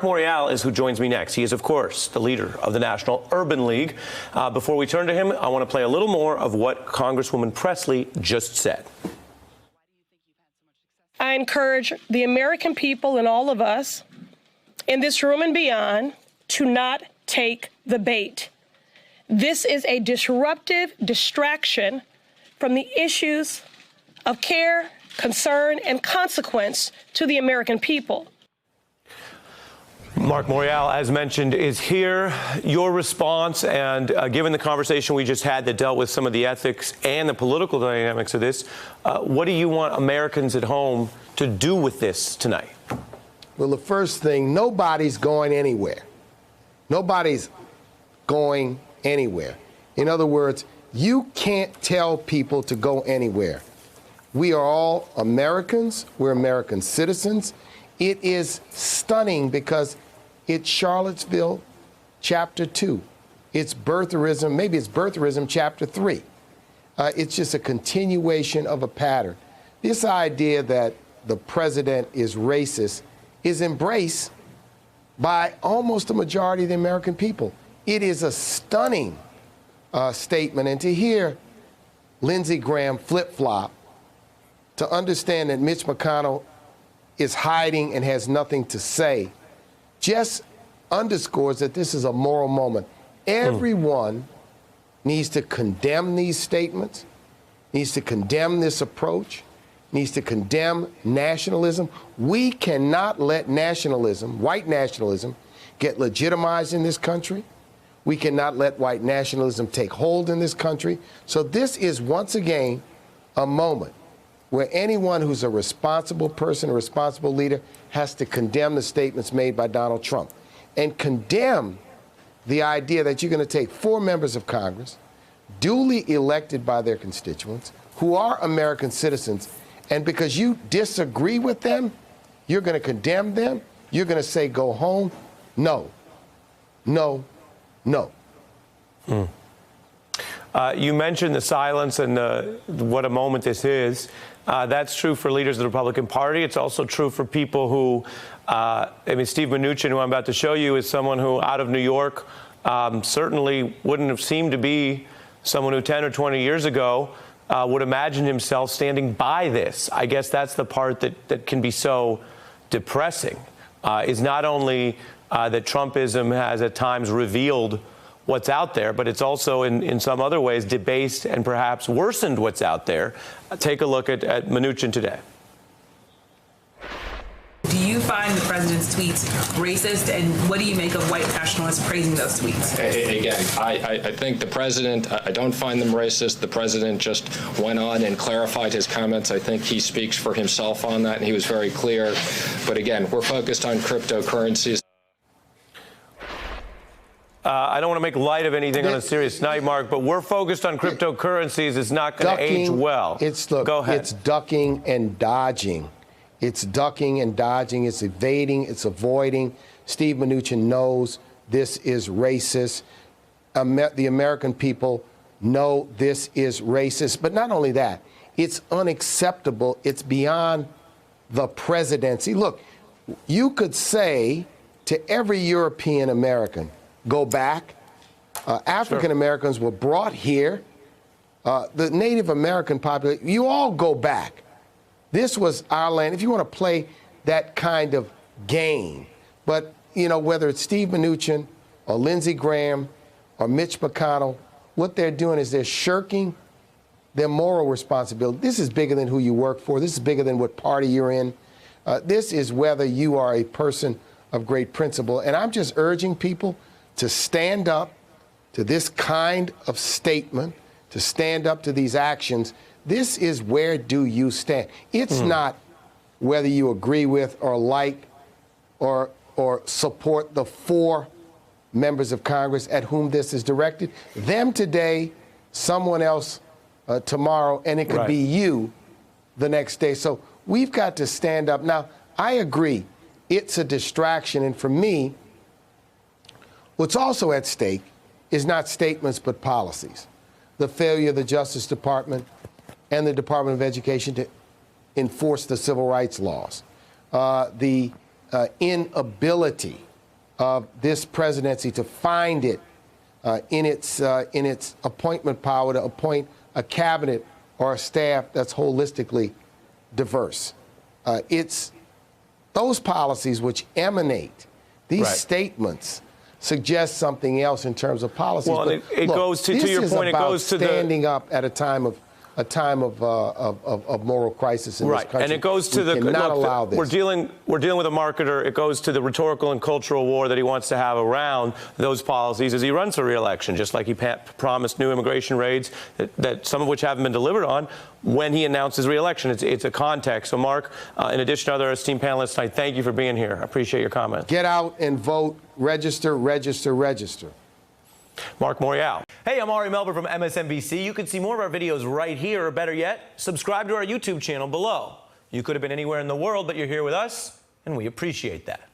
Morial is who joins me next. He is, of course, the leader of the National Urban League. Before we turn to him, I want to play a little more of what Congresswoman Presley just said. I encourage the American people and all of us in this room and beyond to not take the bait. This is a disruptive distraction from the issues of care, concern, and consequence to the American people. Mark Morial, as mentioned, is here. Your response, and given the conversation we just had that dealt with some of the ethics and the political dynamics of this, what do you want Americans at home to do with this tonight? Well, the first thing, nobody's going anywhere. Nobody's going anywhere. In other words, you can't tell people to go anywhere. We are all Americans. We're American citizens. It is stunning because it's Charlottesville chapter 2. It's birtherism, maybe it's birtherism chapter 3. It's just a continuation of a pattern. This idea that the president is racist is embraced by almost the majority of the American people. It is a stunning statement. And to hear Lindsey Graham flip-flop, to understand that Mitch McConnell is hiding and has nothing to say, just underscores that this is a moral moment. Everyone needs to condemn these statements, needs to condemn this approach, needs to condemn nationalism. We cannot let nationalism, white nationalism, get legitimized in this country. We cannot let white nationalism take hold in this country. So this is, once again, a moment where anyone who's a responsible person, a responsible leader, has to condemn the statements made by Donald Trump and condemn the idea that you're going to take 4 members of Congress, duly elected by their constituents, who are American citizens, and because you disagree with them, you're going to condemn them, you're going to say go home. No, no, no. You mentioned the silence and what a moment this is. That's true for leaders of the Republican Party. It's also true for people who, Steve Mnuchin, who I'm about to show you, is someone who, out of New York, certainly wouldn't have seemed to be someone who 10 or 20 years ago would imagine himself standing by this. I guess that's the part that can be so depressing, is not only that Trumpism has at times revealed what's out there, but it's also in some other ways debased and perhaps worsened what's out there. Take a look at Mnuchin today. Do you find the president's tweets racist, and what do you make of white nationalists praising those tweets? Again, I think the president, I don't find them racist. The president just went on and clarified his comments. I think he speaks for himself on that, and he was very clear. But again, we're focused on cryptocurrencies. I don't want to make light of anything on a serious night, Mark, but we're focused on cryptocurrencies. It's not going to age well. Go ahead. It's ducking and dodging. It's ducking and dodging. It's evading. It's avoiding. Steve Mnuchin knows this is racist. The American people know this is racist. But not only that, it's unacceptable. It's beyond the presidency. Look, you could say to every European American, go back. African Americans were brought here. The Native American population, you all go back. This was our land. If you want to play that kind of game, but, you know, whether it's Steve Mnuchin or Lindsey Graham or Mitch McConnell, what they're doing is they're shirking their moral responsibility. This is bigger than who you work for. This is bigger than what party you're in. This is whether you are a person of great principle. And I'm just urging people to stand up to this kind of statement, to stand up to these actions. This is where do you stand. It's not whether you agree with or like or support the 4 members of Congress at whom this is directed. Them today, someone else tomorrow, and it could be you the next day. So we've got to stand up. Now, I agree, it's a distraction, and for me, what's also at stake is not statements but policies. The failure of the Justice Department and the Department of Education to enforce the civil rights laws. The inability of this presidency to find it in its appointment power to appoint a cabinet or a staff that's holistically diverse. It's those policies which emanate, these statements suggest something else in terms of policies. Well, but it look, goes to your point. It goes to standing up at a time of moral crisis in this country. And it goes to we cannot allow this. We're dealing with a marketer. It goes to the rhetorical and cultural war that he wants to have around those policies as he runs for re-election, just like he promised new immigration raids that some of which haven't been delivered on when he announced his re-election. It's a context. So, Mark, in addition to other esteemed panelists, I thank you for being here. I appreciate your comments. Get out and vote. Register, register, register. Mark Morial. Hey, I'm Ari Melber from MSNBC. You can see more of our videos right here, or better yet, subscribe to our YouTube channel below. You could have been anywhere in the world, but you're here with us, and we appreciate that.